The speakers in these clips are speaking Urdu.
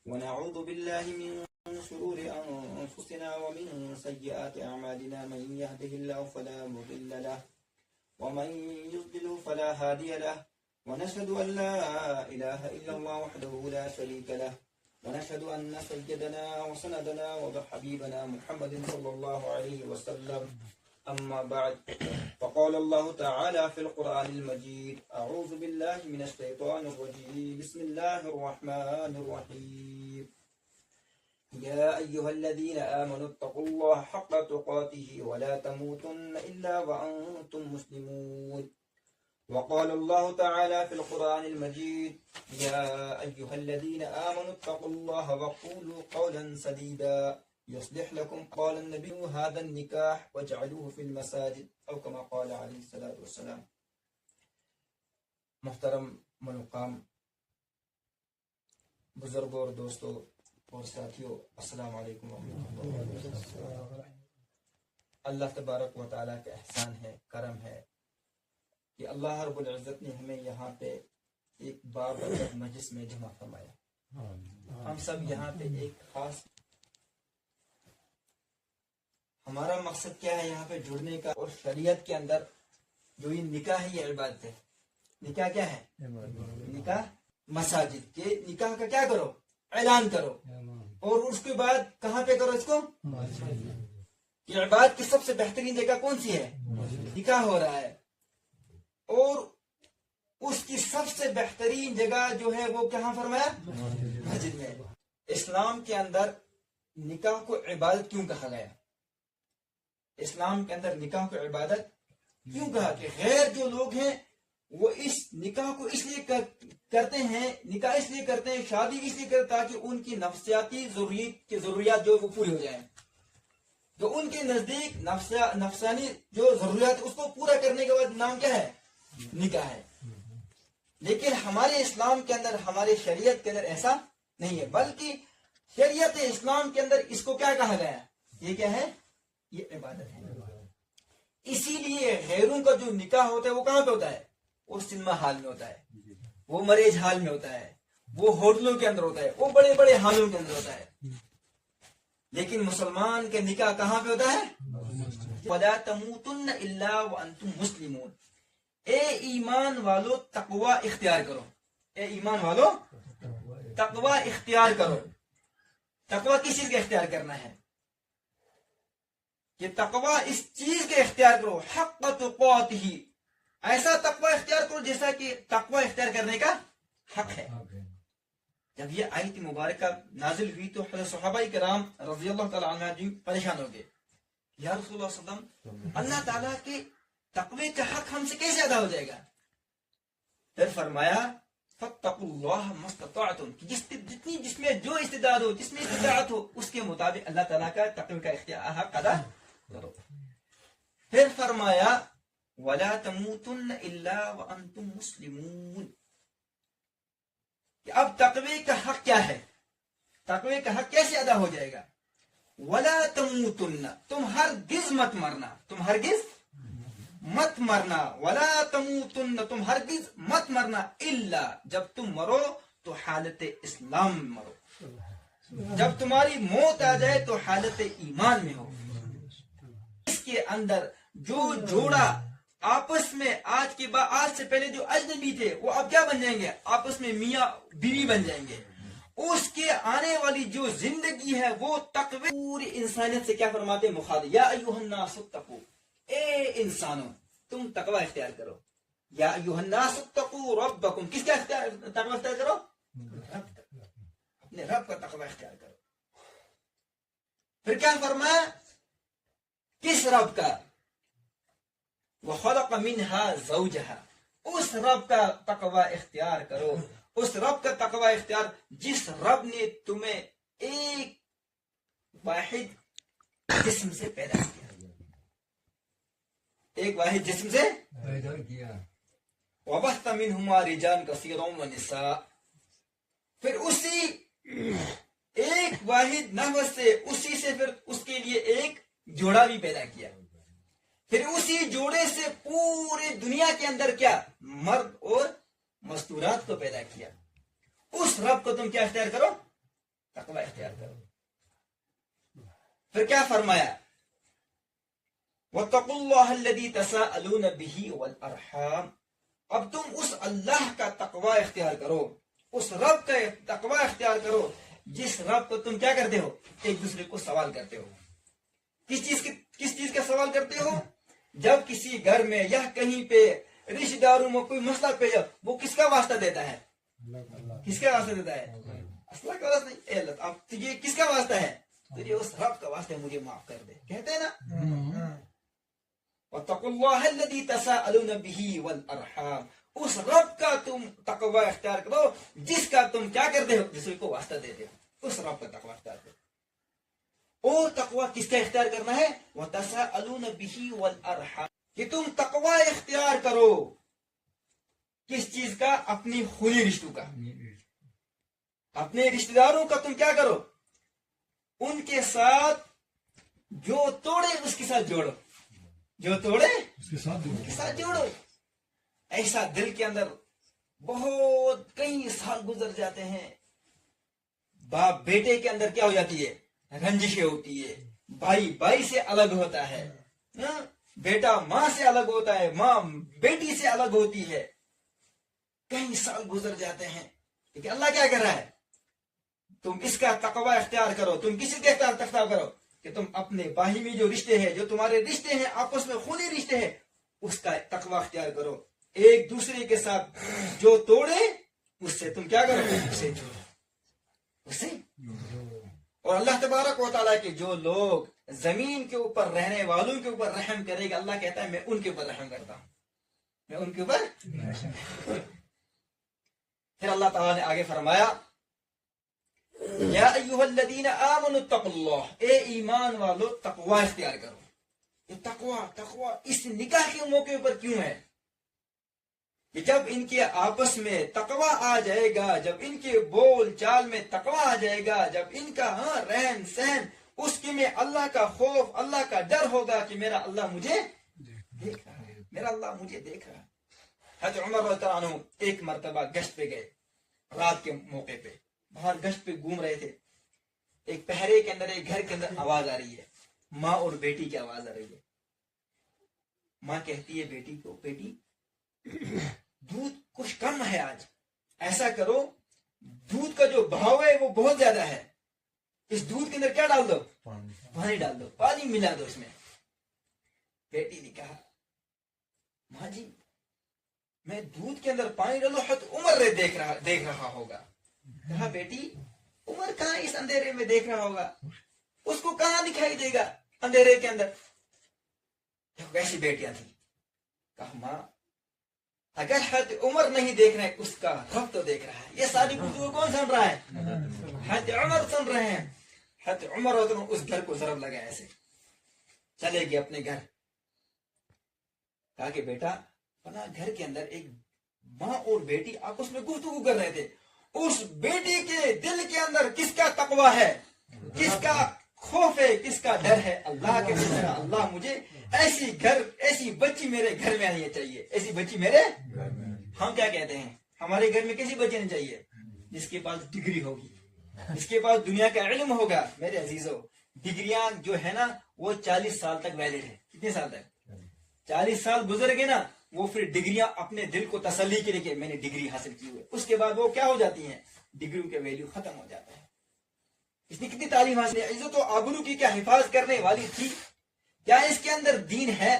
ونعوذ بالله من شرور أنفسنا ومن سيئات أعمالنا من يهده الله فلا مضل له ومن يضلل فلا هادي له ونشهد أن لا إله إلا الله وحده لا شريك له ونشهد أن سيدنا وسندنا وحبيبنا محمد صلى الله عليه وسلم أما بعد فقال الله تعالى في القرآن المجيد أعوذ بالله من الشيطان الرجيم بسم الله الرحمن الرحيم يا أيها الذين آمنوا اتقوا الله حق تقاته ولا تموتن إلا وأنتم مسلمون وقال الله تعالى في القرآن المجيد يا أيها الذين آمنوا اتقوا الله وقولوا قولا سديدا يصلح لكم قال النبي هذا النكاح واجعلوه في المساجد أو كما قال عليه الصلاة والسلام. محترم مقام بزرگوں اور دوستوں اور ساتھیوں، السلام علیکم ورحمۃ اللہ. اللہ تبارک و تعالیٰ کا احسان ہے، کرم ہے کہ اللہ رب العزت نے ہمیں یہاں پہ ایک بابرکت مجلس میں جمع فرمایا. ہم سب یہاں پہ ایک خاص، ہمارا مقصد کیا ہے یہاں پہ جڑنے کا، اور شریعت کے اندر جو یہ نکاح ہے یہ عبادت ہے. نکاح کیا ہے؟ نکاح مساجد کے نکاح کا کیا کرو؟ اعلان کرو، اور اس کے بعد کہاں پہ کرو اس کو؟ یہ عبادت کی سب سے بہترین جگہ کون سی ہے؟ نکاح ہو رہا ہے، اور اس کی سب سے بہترین جگہ جو ہے وہ کہاں فرمایا؟ مسجد میں. اسلام کے اندر نکاح کو عبادت کیوں کہا گیا؟ اسلام کے اندر نکاح کو عبادت کیوں کہا؟ کہ غیر جو لوگ ہیں وہ اس نکاح کو اس لیے کرتے ہیں، نکاح اس لیے کرتے ہیں، شادی اس لیے کرتے تاکہ ان کی نفسیاتی ضروریات جو وہ پوری ہو جائیں. تو ان کے نزدیک نفسانی جو ضروریات اس کو پورا کرنے کے بعد نام کیا ہے؟ نکاح ہے. لیکن ہمارے اسلام کے اندر، ہمارے شریعت کے اندر ایسا نہیں ہے، بلکہ شریعت اسلام کے اندر اس کو کیا کہا گیا؟ یہ کیا ہے؟ یہ عبادت ہے. اسی لیے غیروں کا جو نکاح ہوتا ہے وہ کہاں پہ ہوتا ہے؟ وہ سنیما ہال میں ہوتا ہے، وہ میرج ہال میں ہوتا ہے، وہ ہوٹلوں کے اندر ہوتا ہے، وہ بڑے بڑے ہالوں کے اندر ہوتا ہے. لیکن مسلمان کے نکاح کہاں پہ ہوتا ہے؟ وَلَا تَمُوتُنَّ إِلَّا وَأَنْتُمْ مُسْلِمُونَ. اے ایمان والو تقوی اختیار کرو. اے ایمان والو تقوی اختیار کرو. تقوی کس چیز کا اختیار کرنا ہے؟ کہ تقوی اس چیز کے اختیار کرو، حق تقاتہ، ایسا تقوی اختیار کرو جیسا کہ تقوی اختیار کرنے کا حق ہے. جب یہ آیت مبارکہ نازل ہوئی تو حضرت صحابہ کرام رضی اللہ تعالیٰ عنہ جی پریشان ہو گئے. یا رسول اللہ صلی اللہ علیہ وسلم، اللہ تعالیٰ کے تقوی کا حق ہم سے کیسے ادا ہو جائے گا؟ پھر فرمایا فاتقوا اللہ ما استطعتم، کہ جس میں جو استعداد ہو، جس میں استطاعت ہو، اس کے مطابق اللہ تعالیٰ کا تقوی کا حق ادا کرو. پھر فرمایا وَلَا تَمُوتُنَّ إِلَّا وَأَنْتُمْ مُسْلِمُونَ. کہ اب تقوی کا حق کیا ہے؟ تقوی کا حق کیسے ادا ہو جائے گا؟ وَلَا تَمُوتُنَّ، تم ہرگز مت مرنا، تم ہرگز مت مرنا. وَلَا تَمُوتُنَّ، تم ہرگز مت مرنا، إِلَّا، جب تم مرو تو حالت اسلام میں مرو. جب تمہاری موت آ جائے تو حالت ایمان میں ہو. اس کے اندر جو جوڑا آپس میں آج سے پہلے جو اجنبی تھے وہ اب کیا بن جائیں گے؟ آپس میں میاں بیوی بن جائیں گے. اس کے آنے والی جو زندگی ہے وہ تقوی پوری انسانیت سے کیا فرماتے ہیں؟ مخاطب. یا ایھا الناس اتقوا، اے انسانوں تم تقوی اختیار کرو. یا ایھا الناس اتقوا ربکم، کس کا تقوی اختیار کرو؟ اپنے رب کا تقوی اختیار کرو. پھر کیا فرمایا؟ کس رب کا؟ وَخَلَقَ مِنْهَا زَوْجَهَا، اس رب کا تقوی اختیار کرو. اس رب کا تقوی اختیار جس رب نے تمہیں ایک واحد جسم سے پیدا کیا، ایک واحد جسم سے پیدا کیا. وَبَثَّ مِنْهُمَا رِجَالًا كَثِيرًا وَنِسَاءً. پھر اسی ایک واحد نفس سے، اسی سے پھر اس کے لیے ایک جوڑا بھی پیدا کیا. پھر اسی جوڑے سے پورے دنیا کے اندر کیا؟ مرد اور مستورات کو پیدا کیا. اس رب کو تم کیا اختیار کرو؟ تقوی اختیار کرو. پھر کیا فرمایا؟ وَاتَّقُوا اللَّهَ الَّذِي تَسَاءَلُونَ بِهِ وَالْأَرْحَامَ. اب تم اس اللہ کا تقوی اختیار کرو، اس رب کا تقوی اختیار کرو جس رب کو تم کیا کرتے ہو؟ ایک دوسرے کو سوال کرتے ہو. کس چیز کا سوال کرتے ہو؟ جب کسی گھر میں یا کہیں پہ رشتہ داروں میں کوئی مسئلہ پیش ہو، وہ کس کا واسطہ دیتا ہے؟ کس کا واسطہ دیتا ہے؟ اللہ کا واسطہ نہیں. اے اللہ اب تجھے کس کا واسطہ ہے؟ تجھے اس رب کا واسطہ ہے، مجھے معاف کر دے. کہتے ہیں نا وَاتَّقُوا اللَّهَ الَّذِي تَسَاءَلُونَ بِهِ وَالْأَرْحَامَ. اس رب کا تم تقوی اختیار کرو جس کا تم کیا کرتے ہو؟ دوسرے کو واسطہ دیتے ہو. اس رب کا تقوی اختیار کرو. اور تقوی کس کا اختیار کرنا ہے؟ وَتَسَاءَلُونَ بِهِ وَالْأَرْحَامَ. کہ تم تقوی اختیار کرو کس چیز کا؟ اپنی خونی رشتوں کا، اپنے رشتہ داروں کا تم کیا کرو؟ ان کے ساتھ جو توڑے اس کے ساتھ جوڑو، جو توڑے اس کے ساتھ جوڑو. ایسا دل کے اندر بہت کئی سال گزر جاتے ہیں، باپ بیٹے کے اندر کیا ہو جاتی ہے؟ رنجشیں ہوتی ہے، بھائی بھائی سے الگ ہوتا ہے، بیٹا ماں سے الگ ہوتا ہے، ماں بیٹی سے الگ ہوتی ہے. کئی سال گزر جاتے ہیں، لیکن اللہ کیا کر رہا ہے؟ تم اس کا تقوی اختیار کرو. تم کسی کا اختیار کرو کہ تم اپنے باہمی جو رشتے ہیں، جو تمہارے رشتے ہیں آپس میں خونی رشتے ہیں، اس کا تقوی اختیار کرو. ایک دوسرے کے ساتھ جو توڑے اس سے تم کیا کرو؟ اسے جوڑو، اسے. اور اللہ تبارک و تعالیٰ کے جو لوگ زمین کے اوپر رہنے والوں کے اوپر رحم کرے گا، اللہ کہتا ہے میں ان کے اوپر رحم کرتا ہوں، میں ان کے اوپر. پھر اللہ تعالیٰ نے آگے فرمایا یا ایھا الذین آمنوا اتقوا اللہ. اے ایمان والو تقوی اختیار کرو. یہ تقوی اس نکاح کے موقع پر کیوں ہے؟ کہ جب ان کے آپس میں تقوی آ جائے گا، جب ان کے بول چال میں تقوی آ جائے گا، جب ان کا رہن سہن اس کے میں اللہ کا خوف، اللہ کا ڈر ہوگا کہ میرا اللہ مجھے دیکھ رہا ہے، میرا اللہ مجھے دیکھ رہا ہے. حضرت عمر رضی اللہ عنہ ایک مرتبہ گشت پہ گئے، رات کے موقع پہ باہر گشت پہ گھوم رہے تھے. ایک پہرے کے اندر، ایک گھر کے اندر آواز آ رہی ہے، ماں اور بیٹی کی آواز آ رہی ہے. ماں کہتی ہے بیٹی کو، بیٹی دودھ کچھ کم ہے آج، ایسا کرو دودھ کا جو بہاؤ ہے وہ بہت زیادہ ہے، اس دودھ کے اندر کیا ڈال دو؟ پانی ڈال دو، پانی ملا دو اس میں. بیٹی نے کہا ماں جی میں دودھ کے اندر پانی ڈالو حضرت عمر دیکھ رہا ہوگا. کہا بیٹی عمر کہاں اس اندھیرے میں دیکھ رہا ہوگا، اس کو کہاں دکھائی دے گا اندھیرے کے اندر. ویسی بیٹیاں تھیں. کہا ماں اگر حضرت عمر نہیں دیکھ رہے اس کا رب تو دیکھ رہا ہے. یہ ساری گفتگو کون سن رہا ہے؟ حضرت عمر سن رہے ہیں. حضرت عمر اس گھر کو ضرب لگا، ایسے چلے گئے اپنے گھر. کہا کہ بیٹا اپنا گھر کے اندر ایک ماں اور بیٹی آپس میں گفتگو کر رہے تھے، اس بیٹی کے دل کے اندر کس کا تقوی ہے، کس کا خوف ہے، کس کا ڈر ہے؟ اللہ کے میرا اللہ مجھے ایسی بچی میرے گھر میں آنی چاہیے، ایسی بچی میرے گھر میں. ہم کیا کہتے ہیں ہمارے گھر میں کیسی بچی نہیں چاہیے؟ جس کے پاس ڈگری ہوگی، جس کے پاس دنیا کا علم ہوگا. میرے عزیزو ڈگریاں جو ہے نا وہ 40 سال تک ویلڈ ہے. کتنے سال تک؟ 40 سال گزر گئے نا، وہ پھر ڈگریاں اپنے دل کو تسلی کے لیے کہ میں نے ڈگری حاصل کی ہوئی، اس کے بعد وہ کیا ہو جاتی ہیں؟ ڈگریوں کے ویلیو ختم ہو جاتا ہے. اس نے کتنی تعلیم حاصل ہے، عزت و آبرو کی کیا حفاظت کرنے والی تھی؟ کیا اس کے اندر دین ہے؟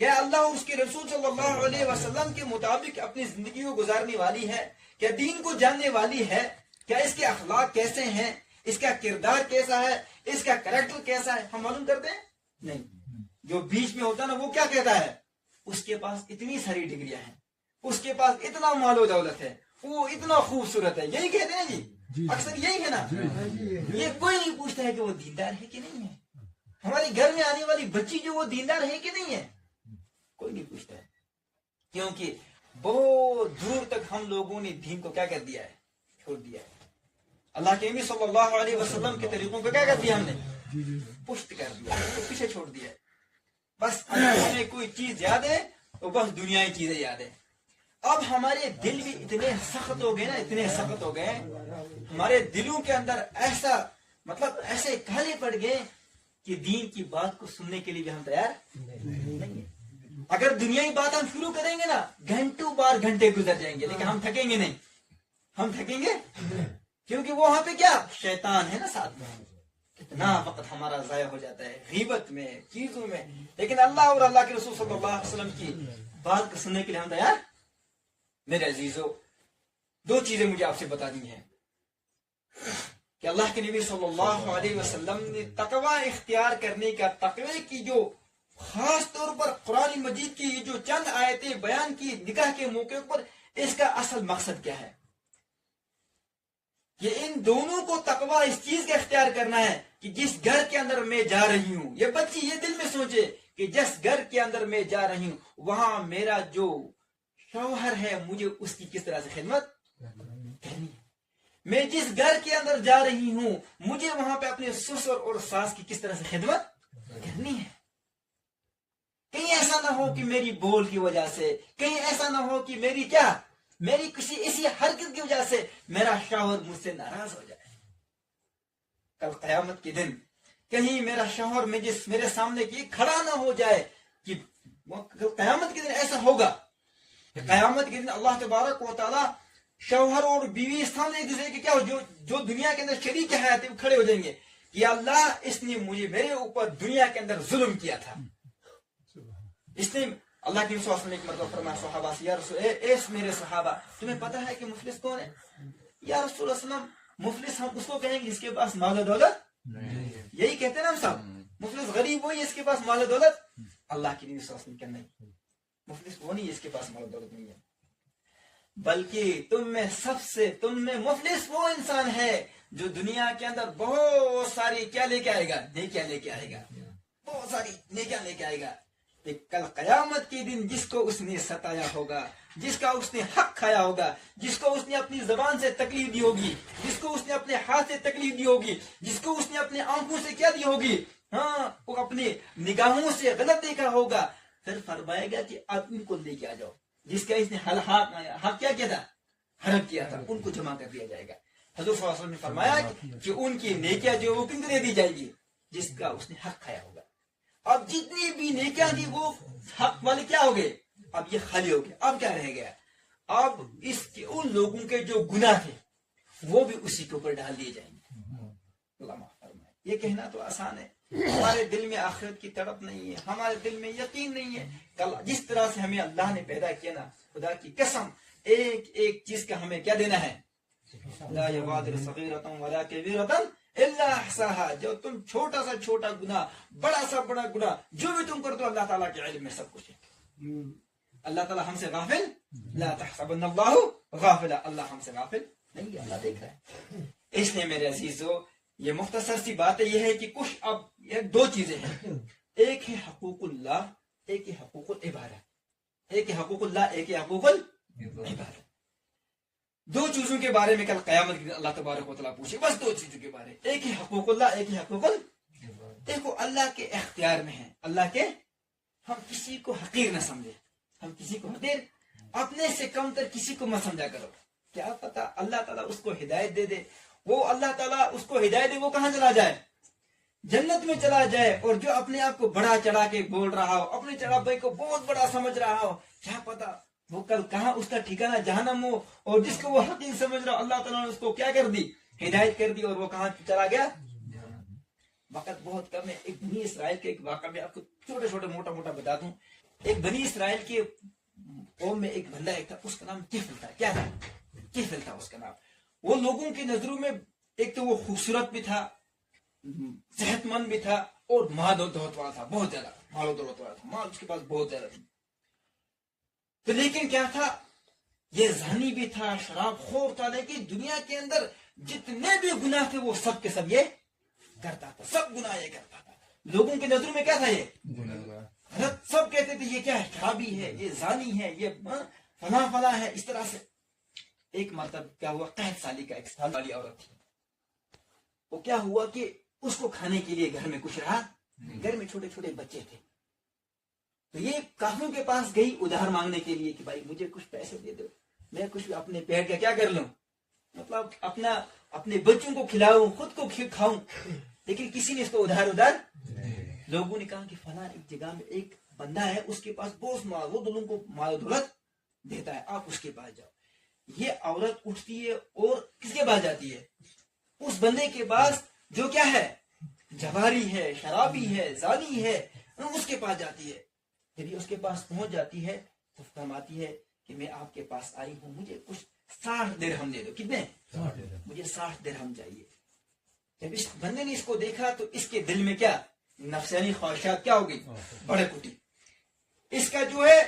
کیا اللہ اور اس کے رسول صلی اللہ علیہ وسلم کے مطابق اپنی زندگی کو گزارنے والی ہے؟ کیا دین کو جاننے والی ہے؟ کیا اس کے اخلاق کیسے ہیں؟ اس کا کردار کیسا ہے؟ اس کا کریکٹر کیسا ہے؟ ہم معلوم کرتے ہیں نہیں. جو بیچ میں ہوتا نا وہ کیا کہتا ہے؟ اس کے پاس اتنی ساری ڈگریاں ہیں، اس کے پاس اتنا مال و دولت ہے، وہ اتنا خوبصورت ہے، یہی کہتے ہیں جی، اکثر یہی ہے نا. یہ کوئی نہیں پوچھتا ہے کہ وہ دیندار ہے کہ نہیں ہے. ہمارے گھر میں آنے والی بچی جو وہ دیندار ہے کہ نہیں ہے، کوئی نہیں پوچھتا ہے. کیونکہ بہت دور تک ہم لوگوں نے دین کو کیا کر دیا ہے؟ چھوڑ دیا ہے. اللہ کے نبی صلی اللہ علیہ وسلم کے طریقوں کو کیا کر دیا ہم نے؟ پشت کر دیا، پیچھے چھوڑ دیا. بس اگر ہمیں کوئی چیز یاد ہے تو بس دنیائی چیزیں یاد ہے. اب ہمارے دل بھی اتنے سخت ہو گئے نا، اتنے سخت ہو گئے، ہمارے دلوں کے اندر ایسا مطلب ایسے کالے پڑ گئے کہ دین کی بات کو سننے کے لیے بھی ہم تیار نہیں ہیں۔ اگر دنیائی بات ہم شروع کریں گے نا، گھنٹوں بار گھنٹے گزر جائیں گے، لیکن ہم تھکیں گے نہیں، ہم تھکیں گے کیونکہ وہ وہاں پہ کیا شیطان ہے نا ساتھ میں، کتنا وقت ہمارا ضائع ہو جاتا ہے غیبت میں، چیزوں میں، لیکن اللہ اور اللہ کے رسول صلی اللہ علیہ وسلم کی بات کو سننے کے لیے ہم تیار۔ میرے عزیزو، دو چیزیں مجھے آپ سے بتانی ہیں کہ اللہ کے نبی صلی اللہ علیہ وسلم نے تقوی اختیار کرنے کا، تقوی کی جو خاص طور پر قرآن مجید کی یہ جو چند آیتیں بیان کی نکاح کے موقع پر، اس کا اصل مقصد کیا ہے؟ کہ ان دونوں کو تقوی اس چیز کا اختیار کرنا ہے کہ جس گھر کے اندر میں جا رہی ہوں، یہ بچی یہ دل میں سوچے کہ جس گھر کے اندر میں جا رہی ہوں وہاں میرا جو شوہر ہے مجھے اس کی کس طرح سے خدمت کرنی ہے، میں جس گھر کے اندر جا رہی ہوں مجھے وہاں پہ اپنے سسر اور ساس کی کس طرح سے خدمت کرنی ہے۔ کہیں ایسا نہ ہو کہ میری بول کی وجہ سے، کہیں ایسا نہ ہو کہ میری کسی اسی حرکت کی وجہ سے میرا شوہر مجھ سے ناراض ہو جائے۔ کل قیامت کے دن کہیں میرا شوہر میرے سامنے کی کھڑا نہ ہو جائے، کہ قیامت کے دن ایسا ہوگا کہ قیامت کے دن اللہ تبارک و تعالی شوہر اور بیوی سامنے ایک دوسرے کے کیا ہو، جو دنیا کے اندر شریک حیات ہے وہ کھڑے ہو جائیں گے کہ اللہ اس نے میرے اوپر دنیا کے اندر ظلم کیا تھا، اس نے اللہ کے رسول صلی اللہ علیہ وسلم نے ایک مرتبہ فرمایا صحابہ سے، یا رسول اے میرے صحابہ تمہیں پتہ ہے کہ مفلس کون ہے؟ یا رسول اللہ صلی اللہ علیہ وسلم مفلس ہم اس کو کہیں گے جس کے پاس مال و دولت، یہی کہتے ہیں نا ہم سب، مفلس غریب وہی اس کے پاس مال و دولت۔ اللہ کے نبی صلی اللہ علیہ وسلم کہنا نہیں، مفلس وہ نہیں ہے اس کے پاس مال و دولت نہیں ہے، بلکہ تم میں مفلس وہ انسان ہے جو دنیا کے اندر بہت ساری کیا لے کے آئے گا، نیکیاں لے کے آئے گا، بہت ساری نیکیاں لے کے آئے گا، کل قیامت کے دن جس کو اس نے ستایا ہوگا، جس کا اس نے حق کھایا ہوگا، جس کو اس نے اپنی زبان سے تکلیف دی ہوگی، جس کو اس نے اپنے ہاتھ سے تکلیف دی ہوگی، جس کو اس نے اپنے آنکھوں سے کیا دی ہوگی، ہاں وہ اپنی نگاہوں سے غلط دیکھا ہوگا، پھر فرمائے گا کہ اب ان کو لے کے آ جاؤ، جس کا اس نے حق کیا تھا، حرم کیا تھا، ان کو جمع کر دیا جائے گا۔ حضور صلی اللہ علیہ وسلم نے فرمایا کہ ان کی نیکیاں جو وہ کن کو دے دی جائے گی، جس کا اس نے حق کھایا ہوگا۔ اب جتنی بھی نیکیاں تھی وہ حق والے کیا ہو گئے، اب یہ خالی ہو گئے، اب کیا رہ گیا، اب اس کے ان لوگوں کے جو گناہ تھے وہ بھی اسی کے اوپر ڈال دیے جائیں گے۔ اللہ معاف فرمائے۔ یہ کہنا تو آسان ہے، ہمارے دل میں آخرت کی تڑپ نہیں ہے، ہمارے دل میں یقین نہیں ہے۔ کل جس طرح سے ہمیں اللہ نے پیدا کیا نا، خدا کی قسم ایک ایک چیز کا ہمیں کیا دینا ہے، لا یغادر صغیرۃ ولا کبیرۃ الا احصاها، جو تم چھوٹا سا چھوٹا گناہ، بڑا سا بڑا گناہ جو بھی تم کرتے ہو، اللہ تعالیٰ کے علم میں سب کچھ ہے۔ اللہ تعالیٰ ہم سے غافل، لا تحسبن اللہ غافلا، اللہ ہم سے غافل نہیں ہے، اللہ دیکھ رہا ہے۔ اس لیے میرے عزیزو، یہ مختصر سی بات یہ ہے کہ کچھ اب دو چیزیں ہیں، ایک ہے حقوق اللہ، ایک ہے حقوق العبادہ، ایک ہے حقوق اللہ، ایک ہے حقوق العبادہ۔ دو چیزوں کے بارے میں کل قیامت کے دن اللہ تبارک و تعالیٰ پوچھے، بس دو چیزوں کے بارے، ایک ہے حقوق اللہ، ایک ہے حقوق دیکھو اللہ کے اختیار میں ہے، اللہ کے، ہم کسی کو حقیر نہ سمجھے، ہم کسی کو حقیر، اپنے سے کم تر کسی کو مت سمجھا کرو، کیا پتا اللہ تعالیٰ اس کو ہدایت دے دے، وہ اللہ تعالیٰ اس کو ہدایت دے، وہ کہاں چلا جائے، جنت میں چلا جائے، اور جو اپنے آپ کو بڑا چڑھا کے بول رہا ہو، اپنے چڑھاپے کو بہت بڑا سمجھ رہا ہو، کیا پتا وہ کل کہاں اس کا ٹھکانہ جہنم ہو، اور جس کو وہ حقیق سمجھ رہا اللہ تعالیٰ نے اس کو کیا کر دی، ہدایت کر دی، اور وہ کہاں چلا گیا۔ وقت بہت کم ہے، ایک بنی اسرائیل کے ایک واقعہ میں آپ کو چھوٹے چھوٹے موٹا موٹا بتا دوں۔ ایک بنی اسرائیل کے قوم میں ایک بندہ ایک تھا، اس کا نام کفل تھا، کیا تھا، کفل تھا اس کا نام۔ وہ لوگوں کی نظروں میں ایک تو وہ خوبصورت بھی تھا، صحت مند بھی تھا، اور مال و دولت والا تھا، بہت زیادہ مال و دولت والا تھا، مال اس کے پاس بہت زیادہ تھا۔ تو لیکن کیا تھا، یہ زانی بھی تھا، شراب خور تھا، لیکن دنیا کے اندر جتنے بھی گناہ تھے وہ سب کے سب یہ کرتا تھا، سب گناہ یہ کرتا تھا۔ لوگوں کی نظروں میں کیا تھا، یہ سب کہتے تھے یہ کیا ہے، شرابی ہے، یہ زانی ہے، یہ فلاں فلاں ہے، اس طرح سے۔ ایک مرتبہ کیا ہوا، 65 سال کا ایک سال والی عورت تھی، وہ کیا ہوا کہ اس کو کھانے کے لیے گھر میں کچھ رہا، گھر میں چھوٹے چھوٹے بچے تھے، تو یہ کافروں کے پاس گئی ادھار مانگنے کے لیے کہ بھائی مجھے کچھ پیسے دے دو، میں کچھ اپنے پیٹ کا کیا کر لوں، مطلب اپنے بچوں کو کھلاؤں، خود کو کھاؤں، لیکن کسی نے اس کو ادھار لوگوں نے کہا کہ فلاں ایک جگہ میں ایک بندہ ہے، اس کے پاس بہت مال، وہ دلوں کو مال و دولت دیتا ہے، آپ اس کے پاس جاؤ۔ یہ عورت اٹھتی ہے اور کس کے پاس جاتی ہے؟ اس بندے کے پاس جو کیا ہے، جواری ہے، شرابی ہے، زانی ہے، اس کے پاس جاتی ہے۔ جب یہ اس کے پاس پہنچ جاتی ہے تو فرماتی ہے کہ میں آپ کے پاس آئی ہوں، مجھے کچھ 60 درہم دے دو۔ کتنے؟ مجھے 60 درہم چاہیے۔ جب اس بندے نے اس کو دیکھا تو اس کے دل میں کیا نفسانی خواہشات کیا ہو گئی، بڑے کٹی۔ اس کا جو ہے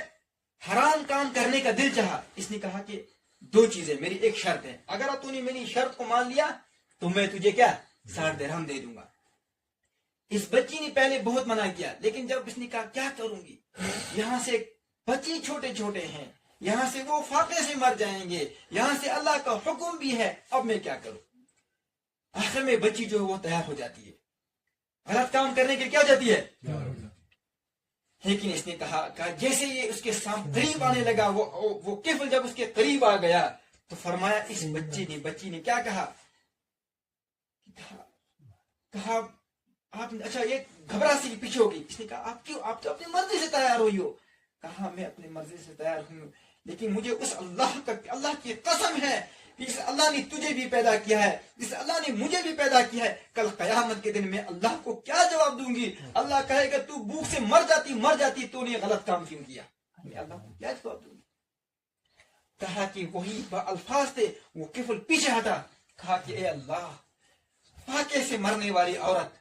حرام کام کرنے کا دل چاہا۔ اس نے کہا کہ 2 چیزیں، میری ایک شرط ہے، اگر تو نے میری شرط کو مان لیا تو میں تجھے کیا 60 درہم دے دوں گا۔ اس بچی نے پہلے بہت منع کیا، لیکن جب اس نے کہا کیا کروں گی، یہاں سے بچے چھوٹے چھوٹے ہیں، یہاں سے وہ فاقے سے مر جائیں گے، یہاں سے اللہ کا حکم بھی ہے، اب میں کیا کروں؟ آخر میں بچی جو ہے وہ تیار ہو جاتی ہے، غلط کام کرنے کے لیے کیا ہو جاتی ہے۔ لیکن اس نے کہا جیسے یہ اس کے سامنے قریب آنے لگا، وہ کفل جب اس کے قریب آ گیا تو فرمایا اس بچی نے کیا کہا آپ اچھا یہ گھبرا سی پیچھے ہوگی۔ اس نے کہا آپ کیوں، آپ تو اپنی مرضی سے تیار ہوئی ہو۔ کہا میں اپنی مرضی سے تیار ہوں، لیکن مجھے اس اللہ کی قسم ہے، جس اللہ نے تجھے بھی پیدا کیا ہے، جس اللہ نے مجھے بھی پیدا کیا ہے، کل قیامت کے دن میں اللہ کو کیا جواب دوں گی؟ اللہ کہے گا تو بھوک سے مر جاتی تو نے غلط کام کیوں کیا؟ میں اللہ کو کیا جواب دوں گی؟ کہا کہ وہی الفاظ تھے، وہ کفل پیچھے ہٹا، کہا کہ اے اللہ، فاقے سے مرنے والی عورت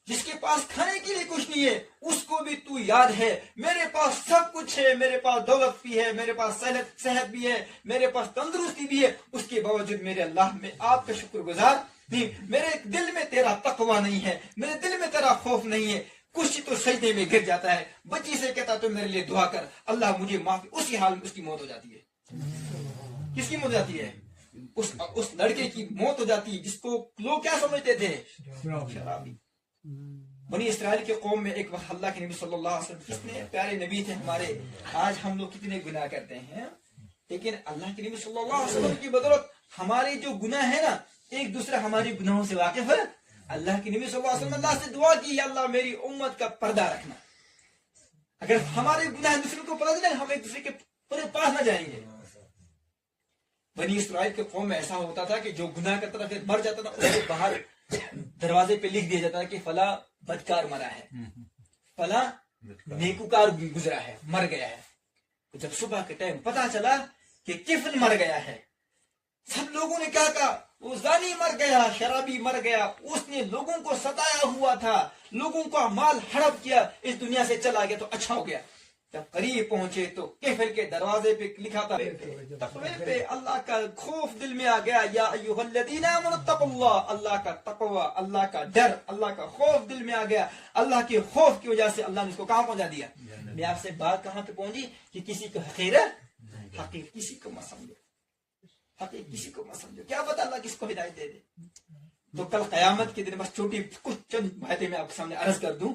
جس کے پاس کھانے کے لیے کچھ نہیں ہے، اس کو بھی تو یاد ہے، میرے پاس سب کچھ ہے، میرے پاس دولت بھی ہے، میرے پاس صحت بھی ہے، میرے پاس تندرستی بھی ہے، اس کے باوجود میرے اللہ میں آپ کا شکر گزار نہیں، میرے دل میں تیرا تقوی نہیں ہے، میرے دل میں تیرا خوف نہیں ہے۔ کچھ تو سجدے میں گر جاتا ہے، بچی سے کہتا تو میرے لیے دعا کر، اللہ مجھے معافی، اسی حال میں اس کی موت ہو جاتی ہے۔ کس کی موت ہو جاتی ہے؟ اس لڑکے کی موت ہو جاتی ہے جس کو لوگ کیا سمجھتے تھے، شرابی۔ بنی اسرائیل کے قوم میں ایک وقت اللہ کے نبی صلی اللہ علیہ وسلم کتنے پیارے نبی تھے ہمارے، آج ہم لوگ کتنے گناہ کرتے ہیں، لیکن اللہ کے نبی صلی اللہ علیہ وسلم کی بدولت ہمارے جو گناہ ہے نا، ایک دوسرا ہماری گناہوں سے واقف ہے۔ اللہ کے نبی صلی اللہ علیہ وسلم اللہ سے دعا کی، اللہ میری امت کا پردہ رکھنا، اگر ہمارے گناہ دوسروں کو پتہ چلے ہم ایک دوسرے کے پاس نہ جائیں گے۔ بنی اسرائیل کے قوم میں ایسا ہوتا تھا کہ جو گناہ کرتا تھا پھر مر جاتا تھا، اس کو باہر دروازے پہ لکھ دیا جاتا ہے کہ فلاں بدکار مرا ہے، فلاں نیکوکار گزرا ہے، مر گیا ہے۔ جب صبح کے ٹائم پتا چلا کہ کفل مر گیا ہے، سب لوگوں نے کیا کہا، وہ زانی مر گیا، شرابی مر گیا، اس نے لوگوں کو ستایا ہوا تھا، لوگوں کا مال ہڑپ کیا، اس دنیا سے چلا گیا تو اچھا ہو گیا۔ جب قریب پہنچے تو کفل کے دروازے پہ لکھا تھا تقوی پہ اللہ کا خوف دل میں آ گیا، یا ایھا الذین آمنوا اتقوا اللہ، اللہ کا تقوی، اللہ کا ڈر، اللہ کا خوف دل میں آ گیا۔ اللہ کے خوف کی وجہ سے اللہ نے اس کو کہاں پہنچا دیا۔ میں آپ سے بات کہاں پہ پہنچی کہ کسی کو حقیر کسی کو مت سمجھو، حقیر کسی کو مت سمجھو، کیا پتا اللہ کس کو ہدایت دے دے۔ تو کل قیامت کے دن بس چھوٹی کچھ چند باتیں میں آپ کے سامنے عرض کر دوں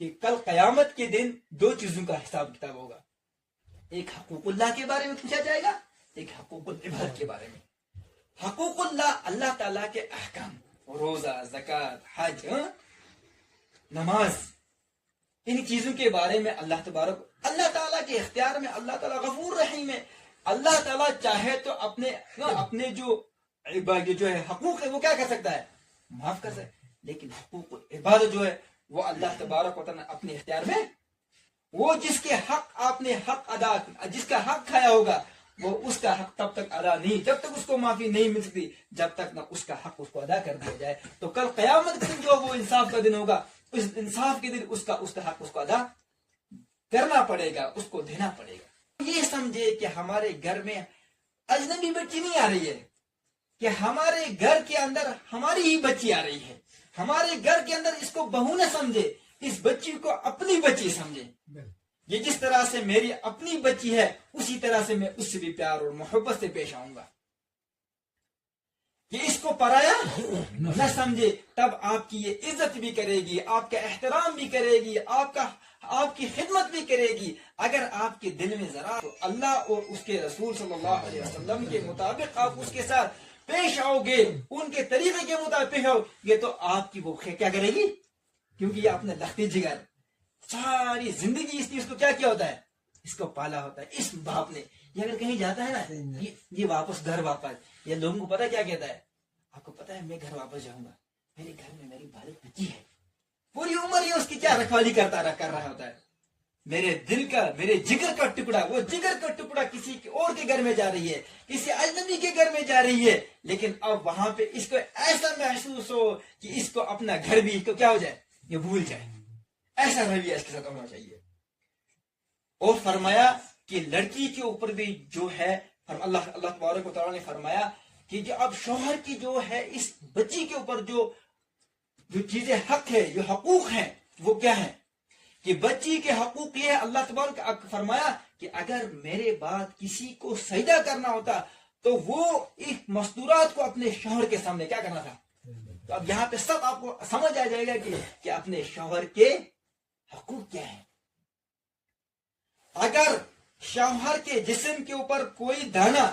کہ کل قیامت کے دن 2 چیزوں کا حساب کتاب ہوگا، ایک حقوق اللہ کے بارے میں پوچھا جائے گا، ایک حقوق العباد کے بارے میں۔ حقوق اللہ، اللہ تعالیٰ کے احکام، روزہ، زکوٰۃ، حج، نماز، ان چیزوں کے بارے میں اللہ تعالیٰ کے اختیار میں، اللہ تعالیٰ غفور رحیم ہے۔ اللہ تعالیٰ چاہے تو اپنے جو ہے حقوق ہے وہ کیا کر سکتا ہے، معاف کر سکتا ہے، لیکن حقوق العباد جو ہے وہ اللہ تبارک و تعالیٰ اپنے اختیار میں، وہ جس کے حق آپ نے جس کا حق کھایا ہوگا، وہ اس کا حق تب تک ادا نہیں، جب تک اس کو معافی نہیں مل سکتی، جب تک نہ اس کا حق اس کو ادا کر دیا جائے۔ تو کل قیامت کے دن جو وہ انصاف کا دن ہوگا، اس انصاف کے دن اس کا حق اس کو ادا کرنا پڑے گا، اس کو دینا پڑے گا۔ یہ سمجھے کہ ہمارے گھر میں اجنبی بچی نہیں آ رہی ہے، کہ ہمارے گھر کے اندر ہماری ہی بچی آ رہی ہے، ہمارے گھر کے اندر اس کو بہو نہ سمجھے، اس بچی کو اپنی بچی سمجھے۔ یہ جس طرح سے میری اپنی بچی ہے اسی طرح سے میں اس سے بھی پیار اور محبت سے پیش آؤں گا۔ کہ اس کو پرایا نہ سمجھے، تب آپ کی یہ عزت بھی کرے گی، آپ کا احترام بھی کرے گی، آپ کا آپ کی خدمت بھی کرے گی اگر آپ کے دل میں ذرا تو اللہ اور اس کے رسول صلی اللہ علیہ وسلم کے مطابق آپ اس کے ساتھ پیش آؤ گے، ان کے طریقے کے مطابق پیش آؤ گے، تو آپ کی وہ کیا کرے گی؟ کیونکہ یہ اپنے لختی جگر ساری زندگی اس کو کیا ہوتا ہے، اس کو پالا ہوتا ہے اس باپ نے۔ یہ اگر کہیں جاتا ہے نا، یہ واپس گھر واپس، یہ لوگوں کو پتا کیا کہتا ہے، آپ کو پتا ہے میں گھر واپس جاؤں گا، میرے گھر میں میری بالغ بچی ہے، پوری عمر یہ اس کی کیا رکھوالی کر رہا ہوتا ہے، میرے دل کا، میرے جگر کا ٹکڑا، وہ جگر کا ٹکڑا کسی اور کے گھر میں جا رہی ہے، کسی اجنبی کے گھر میں جا رہی ہے، لیکن اب وہاں پہ اس کو ایسا محسوس ہو کہ اس کو اپنا گھر بھی اس کو کیا ہو جائے، یہ بھول جائے، ایسا رویہ اس کے ساتھ ہونا چاہیے۔ اور فرمایا کہ لڑکی کے اوپر بھی جو ہے، اللہ تبارک و تعالیٰ نے فرمایا کہ جو اب شوہر کی جو ہے اس بچی کے اوپر جو چیزیں حق ہے، جو حقوق ہیں، وہ کیا ہیں کہ بچی کے حقوق یہ ہے، اللہ تبارک فرمایا کہ اگر میرے بعد کسی کو سجدہ کرنا ہوتا تو وہ اس مستورات کو اپنے شوہر کے سامنے کیا کرنا تھا۔ تو اب یہاں پہ سب آپ کو سمجھ آ جائے گا کہ اپنے شوہر کے حقوق کیا ہیں۔ اگر شوہر کے جسم کے اوپر کوئی دانا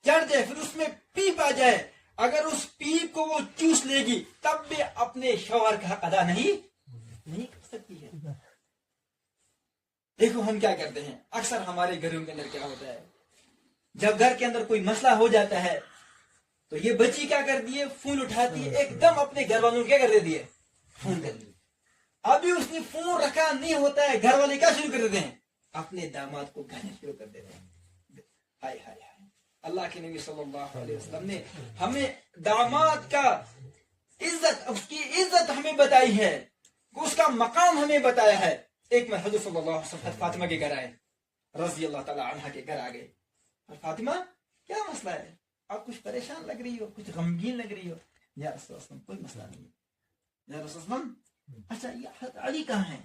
چڑھ جائے، پھر اس میں پیپ آ جائے، اگر اس پیپ کو وہ چوس لے گی تب بھی اپنے شوہر کا حق ادا نہیں کر سکتی ہے۔ دیکھو ہم کیا کرتے ہیں، اکثر ہمارے گھروں کے اندر کیا ہوتا ہے، جب گھر کے اندر کوئی مسئلہ ہو جاتا ہے تو یہ بچی کیا کرتی ہے، فون اٹھاتی ہے، ایک دم اپنے گھر والوں کیا کر دیتی ہے، فون کر دی۔ ابھی اس نے فون رکھا نہیں ہوتا ہے، گھر والے کیا شروع کر دیتے ہیں، اپنے داماد کو گانے شروع کر دیتے ہیں۔ ہائے ہائے ہائے، اللہ کے نبی صلی اللہ علیہ وسلم نے ہمیں داماد کا عزت، اس کی عزت ہمیں بتائی ہے، اس کا مقام ہمیں بتایا ہے۔ ایک میں حضرت صلی اللہ علیہ وسلم فاطمہ کے گھر آئے، رضی اللہ تعالی عنہ کے گھر آ گئے، اور فاطمہ کیا مسئلہ ہے، آپ کچھ پریشان لگ رہی ہو، کچھ غمگین لگ رہی ہو۔ یا رسول اللہ کوئی مسئلہ نہیں ہے۔ یا رسول اللہ، اچھا یہ حضرت علی کہاں ہے؟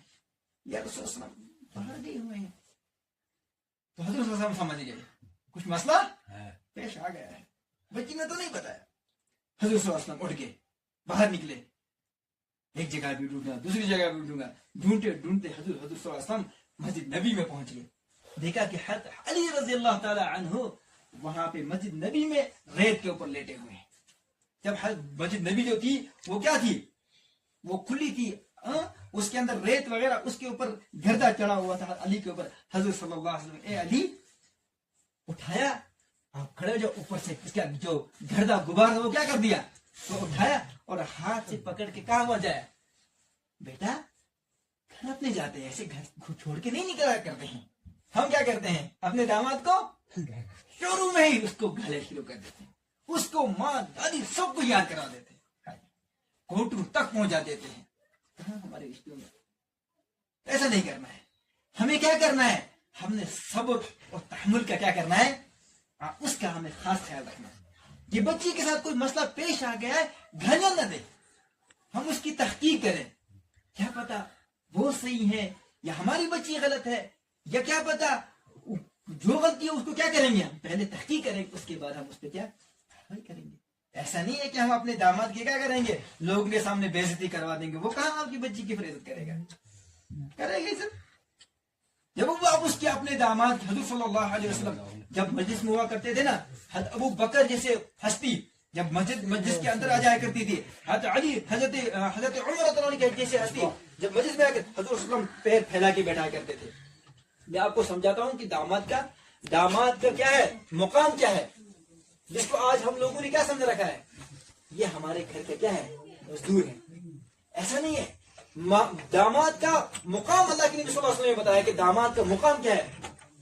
یا رسول اللہ باہر گئے ہوئے ہیں۔ تو حضرت صلی اللہ علیہ وسلم سمجھ گئے کچھ مسئلہ پیش آ گیا ہے، بچی نے تو نہیں بتایا۔ حضرت صلی اللہ علیہ وسلم اٹھ کے باہر نکلے، ایک جگہ بھی ڈھونڈا، دوسری جگہ بھی ڈھونڈا، ڈھونڈتے ڈھونڈتے حضرت صلی اللہ علیہ وسلم مسجد نبی میں پہنچ گئے۔ دیکھا کہ حضرت علی رضی اللہ تعالی عنہ وہاں پہ مسجد نبی میں ریت کے اوپر لیٹے ہوئے ہیں۔ جب مسجد نبی جو تھی وہ کیا تھی، وہ کھلی تھی، اس کے اندر ریت وغیرہ، اس کے اوپر گردہ چڑھا ہوا تھا علی کے اوپر۔ حضرت صلی اللہ علیہ وسلم، اے علی اٹھایا، آپ کھڑے ہو جاؤ، اوپر سے اس کا جو گردہ غبار ہے وہ کیا کر دیا، وہ اٹھایا اور ہاتھ سے پکڑ کے کہاں ہوا جائے، بیٹا گھر اپنے جاتے ہیں، ایسے گھر چھوڑ کے نہیں نکلا کرتے ہیں۔ ہم کیا کرتے ہیں، اپنے داماد کو شروع میں ہی اس کو گھلے شروع کر دیتے ہیں، اس کو ماں دادی سب کو یاد کرا دیتے ہیں، کوٹو تک پہنچا دیتے ہیں۔ کہاں ہمارے رشتوں میں ایسا نہیں کرنا ہے۔ ہمیں کیا کرنا ہے، ہم نے صبر اور تحمل کا کیا کرنا ہے، اس کا ہمیں خاص خیال رکھنا ہے۔ یہ بچی کے ساتھ کوئی مسئلہ پیش آ گیا ہے، گھنیا نہ دے، ہم اس کی تحقیق کریں، کیا پتا وہ صحیح ہے یا ہماری بچی غلط ہے، یا کیا پتا جو غلطی ہے اس کو کیا کریں گے، ہم پہلے تحقیق کریں گے، اس کے بعد ہم اس پہ کیا کارروائی کریں گے۔ ایسا نہیں ہے کہ ہم اپنے داماد کی کیا کریں گے، لوگوں کے سامنے بے عزتی کروا دیں گے، وہ کہاں آپ کی بچی کی عزت کرے گا، کرے گا سر۔ جب وہ آپ اس کے اپنے داماد حضرت صلی اللہ علیہ وسلم جب مجلس میں ہوا کرتے تھے نا، حضرت ابو بکر جیسے ہستی جب مجلس کے اندر آ جایا کرتی تھی، حضرت علی، حضرت عمر جیسے ہستی جب مجلس میں آ کر حضرت صلی اللہ علیہ وسلم پیر پھیلا کے بیٹھا کرتے تھے۔ میں آپ کو سمجھاتا ہوں کہ داماد کا کیا ہے، مقام کیا ہے، جس کو آج ہم لوگوں نے کیا سمجھ رکھا ہے، یہ ہمارے گھر کا کیا ہے، مزدور ہے۔ ایسا نہیں ہے، داماد کا مقام اللہ کے نبی صلی اللہ علیہ وسلم نے بتایا کہ داماد کا مقام کیا ہے،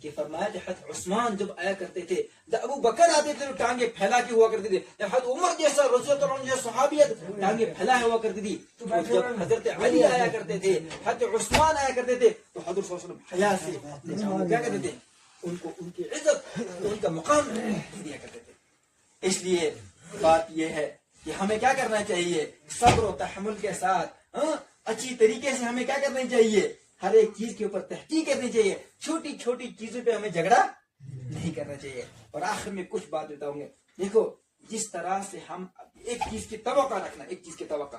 کہ فرمایا کہ حضرت عثمان جب آیا کرتے تھے، جب ابو بکر آتے تھے تو ٹانگیں پھیلا کے ہوا کرتے تھے، جب حضرت عمر جیسا رضی اللہ عنہ جیسا صحابیت ٹانگیں پھیلائے ہوا کرتی تھی، جب حضرت علی آیا کرتے تھے، حضرت عثمان آیا کرتے تھے، تو حضرت صلی اللہ علیہ وسلم حیا سے کیا کرتے تھے، ان کو ان کی عزت، ان کا مقام دیا کرتے تھے۔ اس لیے بات یہ ہے کہ ہمیں کیا کرنا چاہیے، صبر و تحمل کے ساتھ اچھی طریقے سے ہمیں کیا کرنا چاہیے، ہر ایک چیز کے اوپر تحقیق کرنی چاہیے، چھوٹی چھوٹی چیزوں پہ ہمیں جھگڑا نہیں کرنا چاہیے۔ اور آخر میں کچھ بات بتاؤں گے، دیکھو جس طرح سے ہم ایک چیز کی توقع رکھنا، ایک چیز کی توقع،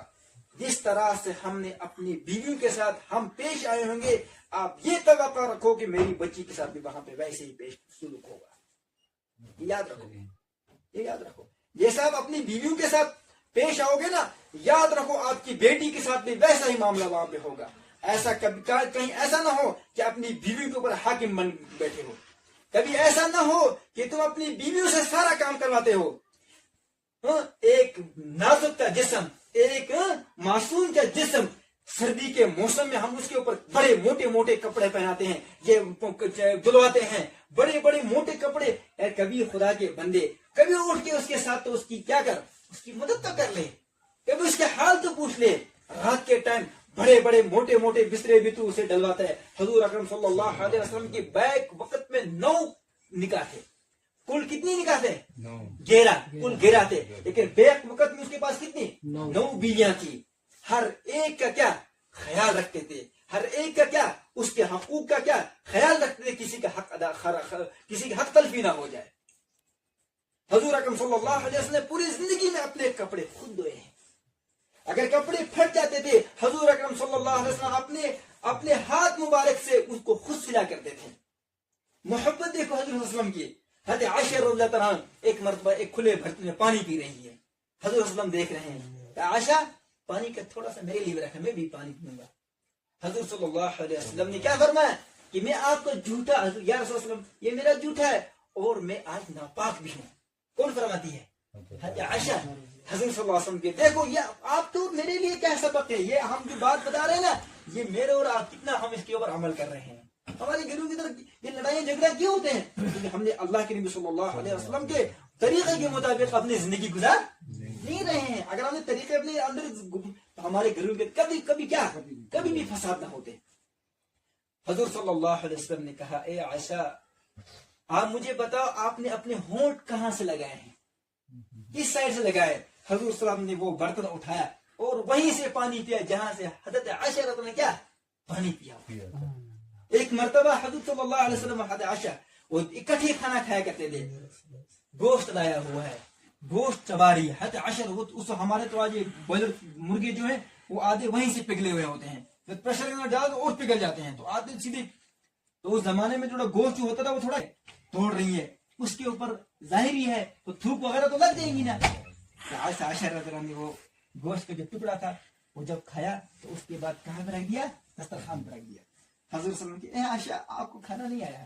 جس طرح سے ہم نے اپنی بیویوں کے ساتھ ہم پیش آئے ہوں گے آپ یہ توقع رکھو کہ میری بچی کے ساتھ بھی وہاں پہ ویسے ہی پیش سلوک ہوگا. یہ یاد رکھو, یہ یاد رکھو. جیسا آپ اپنی بیویوں کے ساتھ پیش آؤ گے نا, یاد رکھو آپ کی بیٹی کے ساتھ بھی ویسا ہی معاملہ وہاں پہ ہوگا. ایسا کبھی کہیں ایسا نہ ہو کہ اپنی بیوی کے اوپر حاکم بن بیٹھے ہو. کبھی ایسا نہ ہو کہ تم اپنی بیویوں سے سارا کام کرواتے ہو. ایک نازک کا جسم, ایک معصوم کا جسم, سردی کے موسم میں ہم اس کے اوپر بڑے موٹے موٹے کپڑے پہناتے ہیں, یہ دلواتے ہیں بڑے بڑے موٹے کپڑے. کبھی خدا کے بندے کبھی اٹھ کے اس کے ساتھ تو اس کی کیا کر, اس کی مدد تو کر لے, کبھی اس کے حال تو پوچھ لے. رات کے ٹائم بڑے بڑے موٹے موٹے بسترے بھی تو اسے ڈلواتا ہے. حضور اکرم صلی اللہ علیہ وسلم کی بیک وقت میں 9 نکاح تھے. کل کتنی نکاح تھے؟ 11. کل 11 تھے, لیکن بیک وقت میں اس کے پاس کتنی 9 بیویاں تھی. ہر ایک کا کیا خیال رکھتے تھے, ہر ایک کا کیا اس کے حقوق کا کیا خیال رکھتے تھے, کسی کا حق ادا کسی کا حق تلفی نہ ہو جائے. حضور اکرم صلی اللہ علیہ وسلم نے پوری زندگی میں اپنے کپڑے خود دھوئے ہیں. اگر کپڑے پھٹ جاتے تھے حضور اکرم صلی اللہ علیہ وسلم اپنے ہاتھ مبارک سے اس کو خود سلا کرتے تھے. محبت دیکھو حضور صلی اللہ علیہ وسلم کی. حضرت عائشہ رضی اللہ تعالیٰ ایک مرتبہ ایک کھلے برتن میں پانی پی رہی ہے. حضور صلی اللہ علیہ وسلم دیکھ رہے ہیں, عائشہ پانی کا تھوڑا سا میرے لیے رکھا, میں بھی پانی پیوں گا. حضور صلی اللہ علیہ وسلم نے کیا فرمایا کہ میں آپ کو جھوٹا, یا رسول اللہ علیہ وسلم یہ میرا جھوٹا ہے اور میں آج ناپاک بھی ہوں. کون فرماتی ہے؟ حضرت عائشہ. حضور صلی اللہ علیہ وسلم کے دیکھو یہ آپ تو میرے لیے کیا سبق ہے, یہ ہم جو بات بتا رہے ہیں نا یہ میرے اور آپ کتنا ہم اس کے اوپر عمل کر رہے ہیں. ہمارے گھروں کی طرف یہ لڑائیاں جھگڑا کیوں ہوتے ہیں؟ کیونکہ ہم نے اللہ کے نبی صلی اللہ علیہ وسلم کے طریقے کے مطابق اپنی زندگی گزار نہیں رہے ہیں. اگر ہم نے طریقے اپنے اندر ہمارے گھروں کے کبھی بھی فساد نہ ہوتے. حضور صلی اللہ علیہ وسلم نے کہا, اے عائشہ آپ مجھے بتاؤ آپ نے اپنے ہونٹ کہاں سے لگائے ہیں, کس سائڈ سے لگائے؟ حضور صلی اللہ علیہ وسلم نے وہ برتن اٹھایا اور وہیں سے پانی پیا جہاں سے حضرت عائشہ رضی اللہ عنہا نے کیا پانی پیا. ایک مرتبہ حضور صلی اللہ علیہ وسلم حضرت عائشہ وہ اکٹھے کھانا کھایا کرتے تھے. گوشت لایا ہوا ہے, گوشت چبا رہی ہے حضرت عائشہ. اس ہمارے تو آج بوائلر مرغے جو ہیں وہ آدھے وہیں سے پگھلے ہوئے ہوتے ہیں, جب پریشر میں ڈال اور پگھل جاتے ہیں تو آدھے سیدھے. تو اس زمانے میں تھوڑا گوشت جو ہوتا تھا وہ تھوڑا توڑ رہی ہے, اس کے اوپر ظاہری ہے تو تھوک وغیرہ تو لگ جائیں گی نا. عائشہ رضی اللہ عنہا نے وہ گوشت کا جو ٹکڑا تھا وہ جب کھایا تو اس کے بعد کہاں پہ رکھ دیا, دسترخوان پہ رکھ دیا. حضور صلی اللہ علیہ وسلم کی, اے عائشہ آپ کو کھانا نہیں آیا,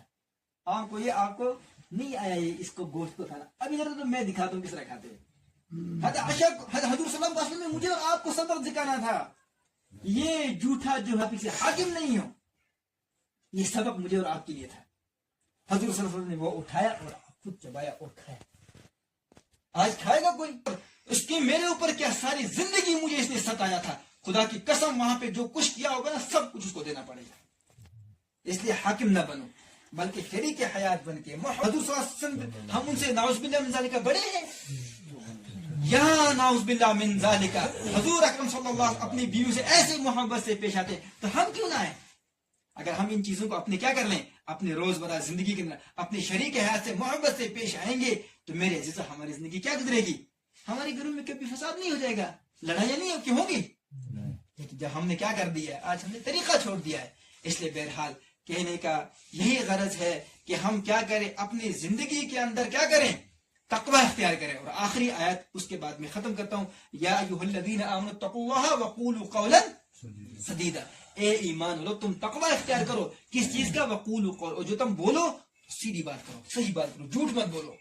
آپ کو نہیں آیا یہ اس کو گوشت کو کھانا, ابھی ذرا تو میں دکھاتا ہوں کس طرح کھاتے ہیں. حضرت عائشہ حضور صلی اللہ علیہ وسلم نے مجھے اور آپ کو سبق سکھانا تھا, یہ جھوٹا جو ہے پیچھے حاکم نہیں ہو, یہ سبق مجھے اور آپ کے لیے تھا. حضور صلی اللہ علیہ وسلم نے وہ اٹھایا اور خود چبایا اور کھایا. آج کھائے گا کوئی؟ اس کی میرے اوپر کیا ساری زندگی مجھے اس نے ستایا تھا, خدا کی قسم وہاں پہ جو کچھ کیا ہوگا نا سب کچھ اس کو دینا پڑے گا. اس لیے حاکم نہ بنو بلکہ شریک حیات بن کے. حضور صلی اللہ علیہ وسلم ہم ان سے نعوذ باللہ من ذالک بڑے ہیں, یا نعوذ باللہ من ذالک. حضور اکرم صلی اللہ علیہ وسلم اپنی بیوی سے ایسے محبت سے پیش آتے تو ہم کیوں نہ آئے؟ اگر ہم ان چیزوں کو اپنے کیا کر لیں, اپنے روزمرہ زندگی کے اندر اپنی شریک حیات سے محبت سے پیش آئیں گے تو میرے عزیز ہماری زندگی کیا گزرے گی؟ ہمارے گھروں میں کبھی فساد نہیں ہو جائے گا, لڑائیاں نہیں کیوں ہوگی. لیکن جب ہم نے کیا کر دیا ہے, آج ہم نے طریقہ چھوڑ دیا ہے. اس لیے بہرحال کہنے کا یہی غرض ہے کہ ہم کیا کریں, اپنی زندگی کے اندر کیا کریں, تقوی اختیار کریں. اور آخری آیت اس کے بعد میں ختم کرتا ہوں, یا ایھا الذین آمنوا اتقوا اللہ وقولوا قولا سدیدا. اے ایمان والو تم تقوی اختیار کرو. کس چیز کا؟ وقولوا قولا, اور جو تم بولو سیدھی بات کرو, صحیح بات کرو, جھوٹ مت بولو,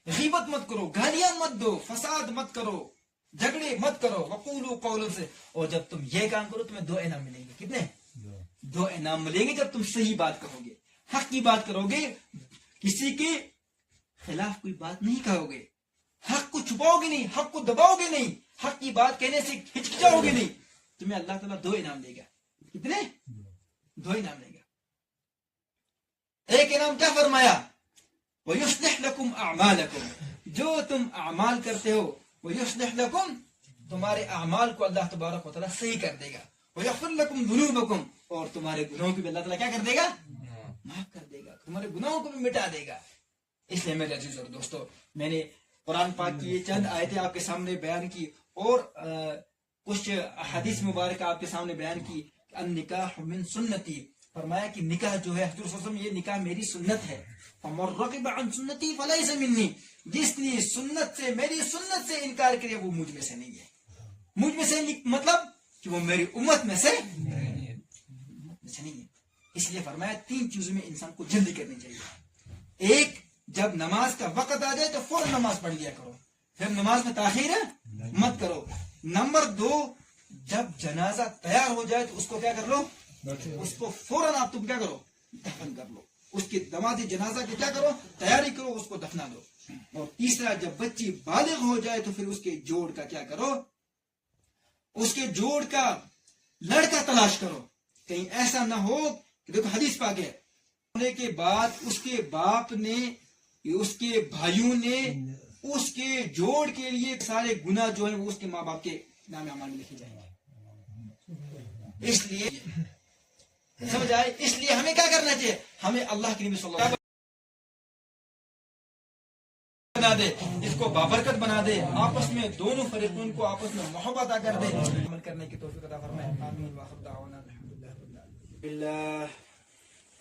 غیبت مت کرو, گالیاں مت دو, فساد مت کرو, جھگڑے مت کرو. وقولوا قولا سے, اور جب تم یہ کام کرو تمہیں 2 انعام ملیں گے. کتنے؟ 2 انعام ملیں گے جب تم صحیح بات کرو گے, حق کی بات کرو گے, کسی کے خلاف کوئی بات نہیں کہو گے, حق کو چھپاؤ گے نہیں, حق کو دباؤ گے نہیں, حق کی بات کہنے سے ہچکچاؤ گے نہیں, تمہیں اللہ تعالیٰ 2 انعام دے گا. کتنے؟ 2 انعام دے گا. ایک انعام کیا فرمایا؟ وَيُصْلِحْ لَكُمْ أَعْمَالَكُمْ, جو تم اعمال کرتے ہو, وَيُصْلِحْ لَكُمْ, تمہارے اعمال کو اللہ تبارک و تعالیٰ صحیح کر دے گا. وَيَغْفِرْ لَكُمْ ذُنُوبَكُمْ, اور تمہارے گناہوں کو بھی اللہ تعالیٰ کیا کر دے گا؟ معاف کر دے گا, تمہارے گناہوں کو بھی مٹا دے گا. اس لیے میرے عزیز اور دوستو, میں نے قرآن پاک کی یہ چند آیتیں آپ کے سامنے بیان کی, اور کچھ حدیث مبارکہ آپ کے سامنے بیان کی، النکاح من سنتی، فرمایا کہ نکاح جو ہے حضور صلی اللہ علیہ وسلم یہ نکاح میری سنت ہے، فمن رغب عن سنتی فلیس منی، جس نے سنت سے میری سنت سے انکار کرے وہ مجھ میں سے نہیں ہے. مجھ میں سے مطلب کہ وہ میری امت میں سے نہیں ہے. اس لیے فرمایا 3 چیزوں میں انسان کو جلدی کرنی چاہیے. ایک، جب نماز کا وقت آ جائے تو فوراً نماز پڑھ لیا کرو، پھر نماز میں تاخیر مت کرو. نمبر 2، جب جنازہ تیار ہو جائے تو اس کو کیا کر لو، اس کو فوراً آپ تم کیا کرو، دفن کر لو. اس کی نماز جنازہ کی کیا کرو، تیاری کرو، اس کو دفنا دو. اور تیسرا، جب بچی بالغ ہو جائے تو پھر اس کے جوڑ کا کیا کرو، اس کے جوڑ کا لڑکا تلاش کرو. کہیں ایسا نہ ہو کہ دیکھو حدیث پاک ہے، ہونے کے بعد اس کے باپ نے، اس کے بھائیوں نے اس کے جوڑ کے لیے سارے گناہ جو ہیں وہ اس کے ماں باپ کے نام اعمال میں لکھے جائیں گے. اس لیے سمجھ آئے، اس لیے ہمیں کیا کرنا چاہیے، ہمیں اللہ کے نبی صلی اللہ علیہ وسلم بنا دے، اس کو بابرکت بنا دے، آپس میں دونوں فریقین کو آپس میں محبت کر دے، عمل کرنے کی توفیق عطا فرمائے. آمین. وآخر دعوانا الحمدللہ رب العالمین.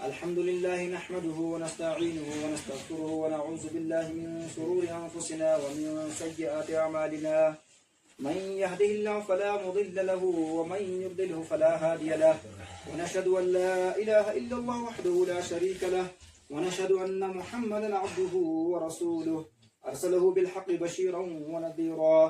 الحمد لله نحمده ونستعينه ونستغفره ونعوذ بالله من شرور أنفسنا ومن سيئات أعمالنا، من يهده الله فلا مضل له ومن يضلله فلا هادي له، ونشهد أن لا إله إلا الله وحده لا شريك له، ونشهد أن محمدا عبده ورسوله أرسله بالحق بشيرا ونذيرا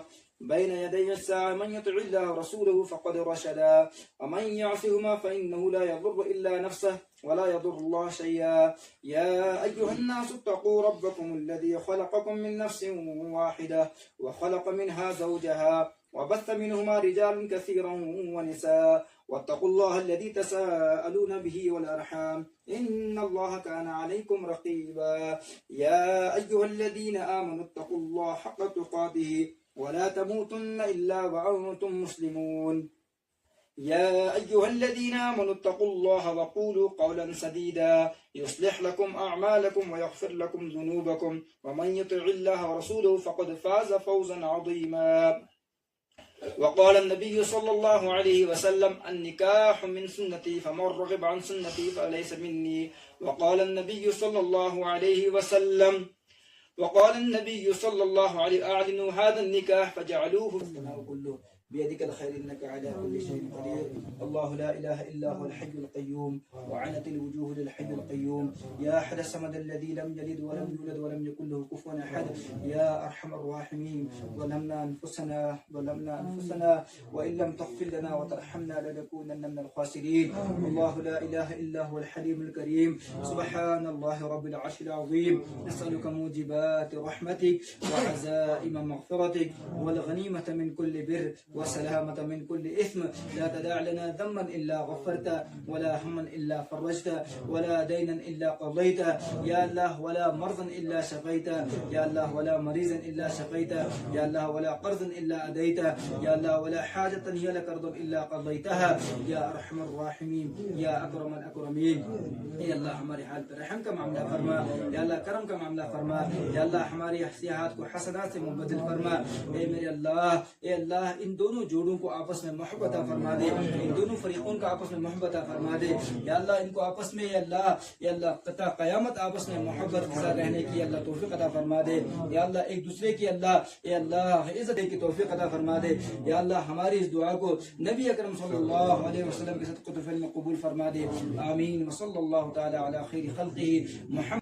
بين يدي الساعة. من يطع الله ورسوله فقد رشدا، ومن يعصهما فإنه لا يضر إلا نفسه ولا يضر الله شيئا. يا أيها الناس اتقوا ربكم الذي خلقكم من نفس واحدة وخلق منها زوجها وبث منهما رجالا كثيرا ونساء، واتقوا الله الذي تساءلون به والأرحام إن الله كان عليكم رقيبا. يا أيها الذين آمنوا اتقوا الله حق تقاته ولا تموتن إلا وأنتم مسلمون. يا أيها الذين آمنوا اتقوا الله وقولوا قولا سديدا يصلح لكم أعمالكم ويغفر لكم ذنوبكم، ومن يطع الله ورسوله فقد فاز فوزا عظيما. وقال النبي صلى الله عليه وسلم النكاح من سنتي فمن رغب عن سنتي فليس مني. وقال النبي صلى الله عليه وسلم أعلنوا هذا النكاح فجعلوه كله بيدك الخير إنك على كل شيء قدير. الله لا إله إلا هو الحي القيوم وعنت الوجوه للحي القيوم. يا أحد الصمد الذي لم يلد ولم يولد ولم يكن له كفوا أحد. يا أرحم الراحمين، ظلمنا أنفسنا وإن لم تغفر لنا وترحمنا لنكونن من الخاسرين. الله لا إله إلا هو الحليم الكريم. سبحان الله رب العرش العظيم. نسألك موجبات رحمتك وعزائم مغفرتك والغنيمة من كل بر وسلامة من كل إثم. لا تدع لنا ذنبا إلا غفرت، ولا هما إلا فرجت، ولا دينا إلا قضيت يا الله، ولا مرضا إلا شفيت يا الله، ولا مريضا إلا شفيت يا الله، ولا قرضا إلا أديت يا الله، ولا حاجة هي لك رضا إلا قضيتها يا أرحم الراحمين يا أكرم الأكرمين. يا الله ہمارے حال پر رحم کا معاملہ فرما، یا اللہ کرم کا معاملہ فرما، یا اللہ ہماری سیاحت کو حسنات سے مبدل فرما. اے میرے اللہ، اے اللہ ان دونوں جوڑوں کو آپس میں محبت فرما دے، ان دونوں فریقوں کا آپس میں محبت فرما دے. یا اللہ ان کو آپس میں یا اللہ قطع قیامت آپس میں محبت کے ساتھ رہنے کی اللہ توفیق عطا فرما دے. یا اللہ ایک دوسرے کی اے اللہ عزت کی توفیق عطا فرما دے. یا اللہ ہماری اس دعا کو نبی اکرم صلی اللہ علیہ وسلم کے صدقۃ الفعل میں قبول فرما دے. آمین. وصلی اللہ تعالی علی خیر خلقہ محمد